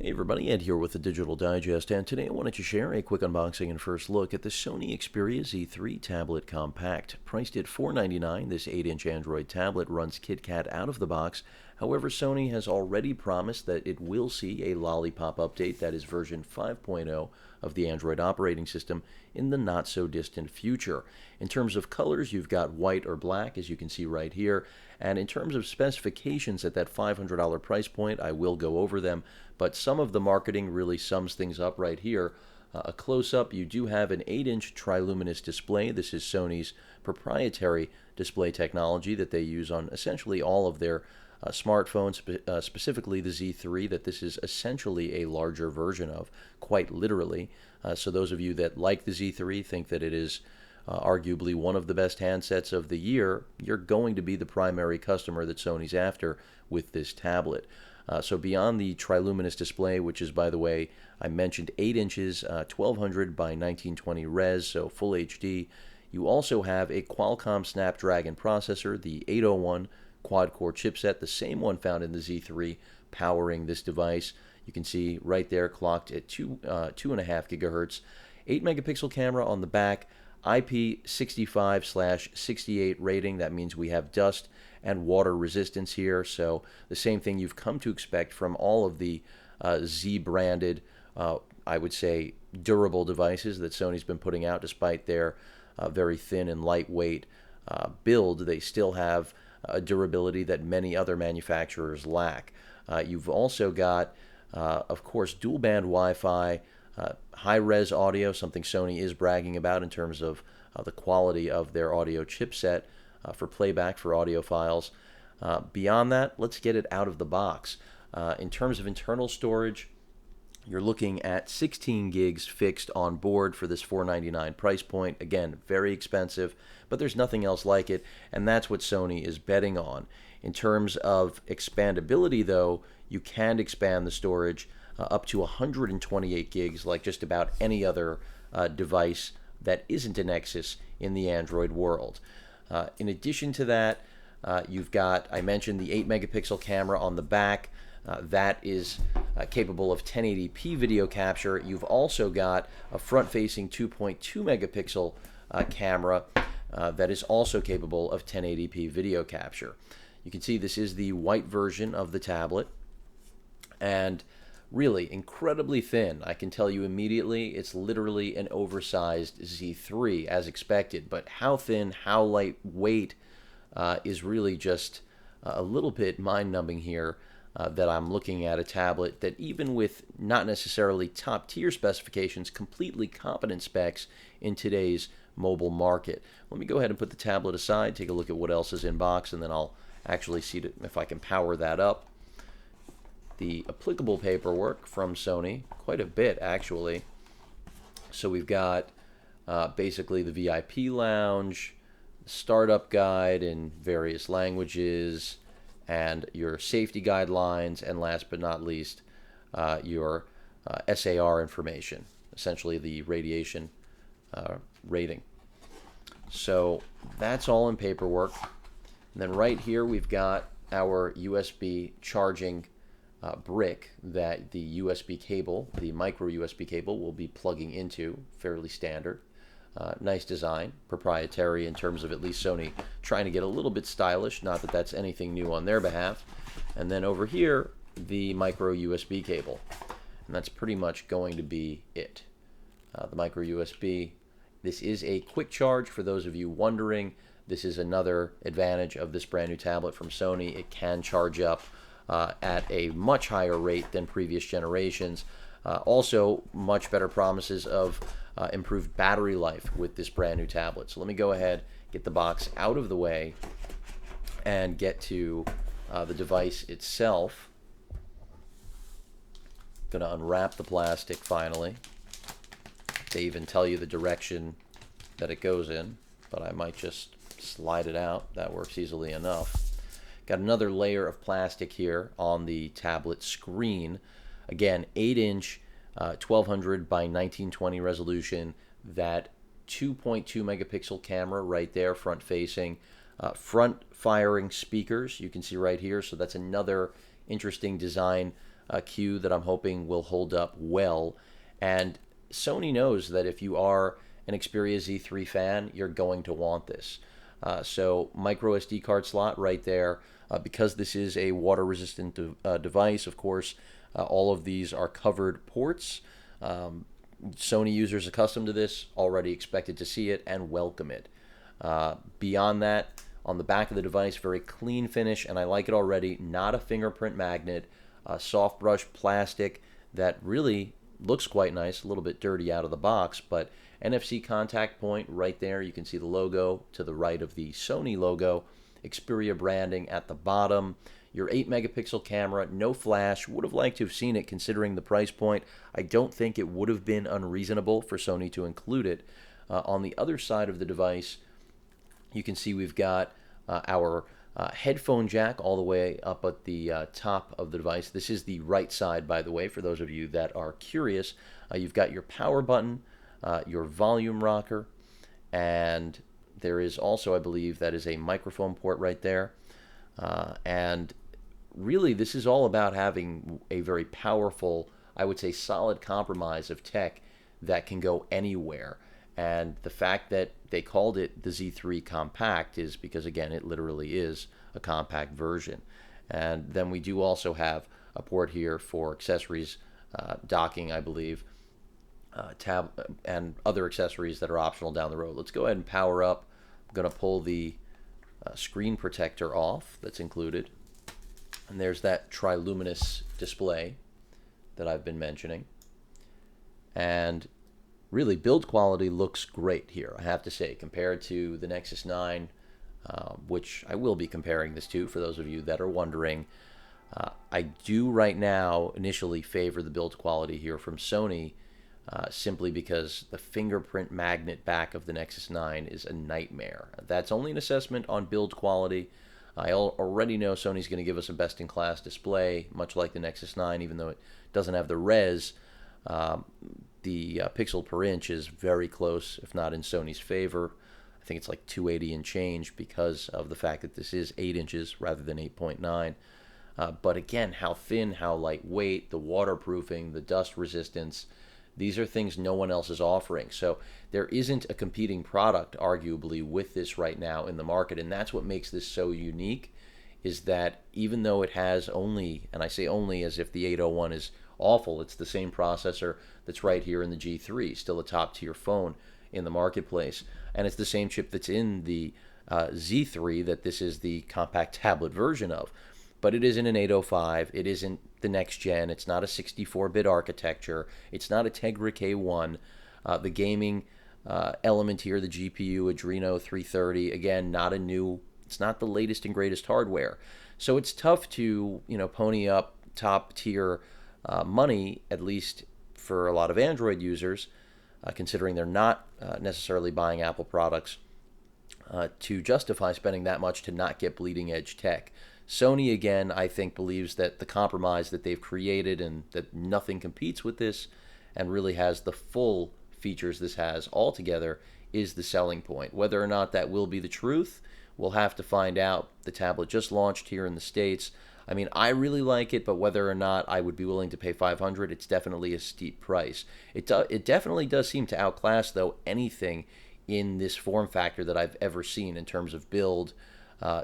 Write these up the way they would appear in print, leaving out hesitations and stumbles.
Hey everybody, Ed here with the Digital Digest, and today I wanted to share a quick unboxing and first look at the Sony Xperia Z3 Tablet Compact. Priced at $499, this 8-inch Android tablet runs KitKat out of the box. However, Sony has already promised that it will see a Lollipop update, that is version 5.0 of the Android operating system, in the not-so-distant future. In terms of colors, you've got white or black, as you can see right here, and in terms of specifications at that $500 price point, I will go over them, but some of the marketing really sums things up right here. A close-up, you do have an 8-inch triluminous display. This is Sony's proprietary display technology that they use on essentially all of their smartphones, specifically the Z3, that this is essentially a larger version of, quite literally. So those of you that like the Z3, think that it is arguably one of the best handsets of the year, you're going to be the primary customer that Sony's after with this tablet. So beyond the triluminous display, which is, by the way, I mentioned 8 inches, 1200 by 1920 res, so full HD, you also have a Qualcomm Snapdragon processor, the 801 quad-core chipset, the same one found in the Z3, powering this device. You can see right there, clocked at 2.5 gigahertz, 8 megapixel camera on the back, IP65/68 rating. That means we have dust and water resistance here. So the same thing you've come to expect from all of the Z-branded, I would say, durable devices that Sony's been putting out. Despite their very thin and lightweight build, they still have a durability that many other manufacturers lack. You've also got, of course, dual-band Wi-Fi, high-res audio, something Sony is bragging about in terms of the quality of their audio chipset for playback for audio files. Beyond that, let's get it out of the box. In terms of internal storage, you're looking at 16 gigs fixed on board for this $499 price point. Again, very expensive, but there's nothing else like it, and that's what Sony is betting on. In terms of expandability, though, you can expand the storage up to 128 gigs, like just about any other device that isn't a Nexus in the Android world. In addition to that, you've got, I mentioned, the 8 megapixel camera on the back. That is capable of 1080p video capture. You've also got a front-facing 2.2 megapixel camera that is also capable of 1080p video capture. You can see this is the white version of the tablet, and really incredibly thin. I can tell you immediately, it's literally an oversized Z3 as expected, but how thin, how lightweight is really just a little bit mind-numbing here. That I'm looking at a tablet that, even with not necessarily top tier specifications, completely competent specs in today's mobile market. Let me go ahead and put the tablet aside, take a look at what else is in box, and then I'll actually see if I can power that up. The applicable paperwork from Sony, quite a bit actually. So we've got basically the VIP lounge, startup guide in various languages, and your safety guidelines, and last but not least, your SAR information, essentially the radiation rating. So that's all in paperwork. And then right here we've got our USB charging brick that the USB cable, the micro USB cable, will be plugging into, fairly standard. Nice design, proprietary in terms of at least Sony trying to get a little bit stylish, not that that's anything new on their behalf. And then over here, the micro USB cable. And that's pretty much going to be it. The micro USB. This is a quick charge for those of you wondering. This is another advantage of this brand new tablet from Sony. It can charge up at a much higher rate than previous generations. Also, much better promises of improved battery life with this brand new tablet. So let me go ahead, get the box out of the way, and get to the device itself. Going to unwrap the plastic finally. They even tell you the direction that it goes in, but I might just slide it out. That works easily enough. Got another layer of plastic here on the tablet screen. Again, 8-inch, 1200 by 1920 resolution. That 2.2 megapixel camera right there, front facing. Front firing speakers, you can see right here. So that's another interesting design queue that I'm hoping will hold up well. And Sony knows that if you are an Xperia Z3 fan, you're going to want this. So micro SD card slot right there. Because this is a water-resistant device, of course, all of these are covered ports. Sony users accustomed to this already expected to see it and welcome it. Beyond that, on the back of the device, very clean finish, and I like it already. Not a fingerprint magnet, soft brush plastic that really looks quite nice, a little bit dirty out of the box, but NFC contact point right there. You can see the logo to the right of the Sony logo, Xperia branding at the bottom. Your 8 megapixel camera, no flash. Would have liked to have seen it considering the price point. I don't think it would have been unreasonable for Sony to include it. On the other side of the device, you can see we've got our headphone jack all the way up at the top of the device. This is the right side, by the way, for those of you that are curious. You've got your power button, your volume rocker, and there is also, I believe, that is a microphone port right there. And really, this is all about having a very powerful, I would say, solid compromise of tech that can go anywhere. And the fact that they called it the Z3 Compact is because, again, it literally is a compact version. And then we do also have a port here for accessories, docking, I believe, tab and other accessories that are optional down the road. Let's go ahead and power up. I'm going to pull the screen protector off that's included. And there's that triluminous display that I've been mentioning. And really, build quality looks great here, I have to say, compared to the Nexus 9, which I will be comparing this to for those of you that are wondering. I do right now initially favor the build quality here from Sony, simply because the fingerprint magnet back of the Nexus 9 is a nightmare. That's only an assessment on build quality. I already know Sony's going to give us a best-in-class display, much like the Nexus 9, even though it doesn't have the res. The pixel per inch is very close, if not in Sony's favor. I think it's like 280 and change because of the fact that this is 8 inches rather than 8.9. But again, how thin, how lightweight, the waterproofing, the dust resistance, these are things no one else is offering. So there isn't a competing product, arguably, with this right now in the market. And that's what makes this so unique, is that even though it has only, and I say only as if the 801 is awful, it's the same processor that's right here in the G3, still a top tier phone in the marketplace. And it's the same chip that's in the Z3 that this is the compact tablet version of. But it isn't an 805, it isn't the next gen, it's not a 64-bit architecture, it's not a Tegra K1. The gaming element here, the GPU Adreno 330, again, not a new, it's not the latest and greatest hardware. So it's tough to, pony up top tier money, at least for a lot of Android users, considering they're not necessarily buying Apple products, to justify spending that much to not get bleeding edge tech. Sony, again, I think believes that the compromise that they've created and that nothing competes with this and really has the full features this has altogether is the selling point. Whether or not that will be the truth, we'll have to find out. The tablet just launched here in the States. I mean, I really like it, but whether or not I would be willing to pay $500, it's definitely a steep price. It definitely does seem to outclass, though, anything in this form factor that I've ever seen in terms of build.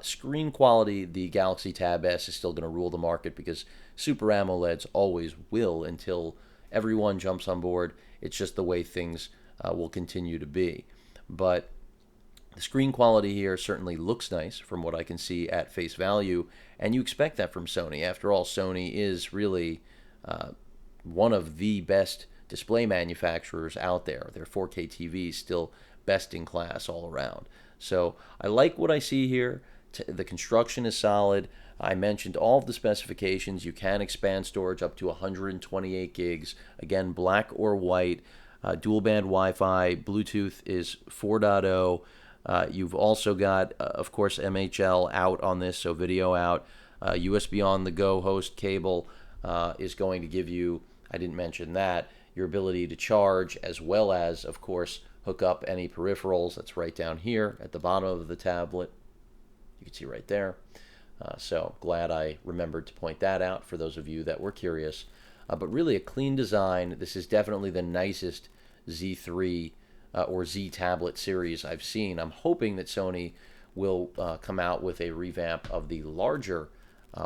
Screen quality, the Galaxy Tab S is still going to rule the market because Super AMOLEDs always will until everyone jumps on board. It's just the way things will continue to be. But the screen quality here certainly looks nice from what I can see at face value, and you expect that from Sony. After all, Sony is really one of the best display manufacturers out there. Their 4K TVs still best in class all around. So I like what I see here. The construction is solid. I mentioned all of the specifications. You can expand storage up to 128 gigs. Again, black or white. Dual band Wi-Fi. Bluetooth is 4.0. You've also got, of course, MHL out on this, so video out. USB on the go host cable is going to give you, I didn't mention that, your ability to charge as well as, of course, hook up any peripherals. That's right down here at the bottom of the tablet. You can see right there. So glad I remembered to point that out for those of you that were curious. But really a clean design. This is definitely the nicest Z3 or Z tablet series I've seen. I'm hoping that Sony will come out with a revamp of the larger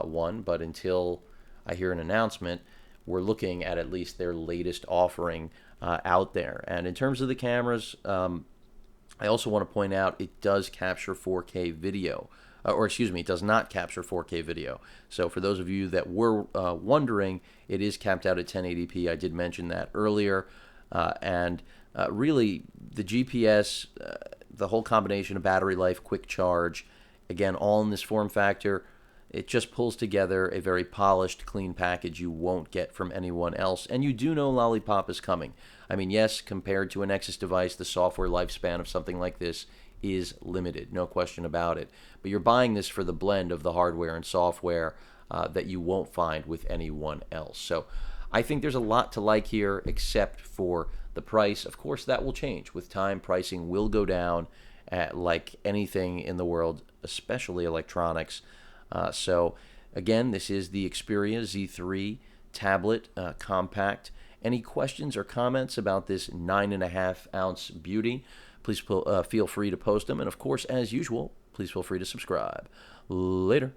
one, but until I hear an announcement, we're looking at least their latest offering out there. And in terms of the cameras, I also want to point out it does capture 4K video. Or excuse me, it does not capture 4K video. So for those of you that were wondering, it is capped out at 1080p. I did mention that earlier. And really, the GPS, the whole combination of battery life, quick charge, again, all in this form factor, it just pulls together a very polished, clean package you won't get from anyone else. And you do know Lollipop is coming. I mean, yes, compared to a Nexus device, the software lifespan of something like this is limited, no question about it. But you're buying this for the blend of the hardware and software that you won't find with anyone else. So I think there's a lot to like here, except for the price. Of course, that will change. With time, pricing will go down like anything in the world, especially electronics. So again, this is the Xperia Z3 tablet compact. Any questions or comments about this 9.5-ounce beauty? Please feel free to post them. And of course, as usual, please feel free to subscribe. Later.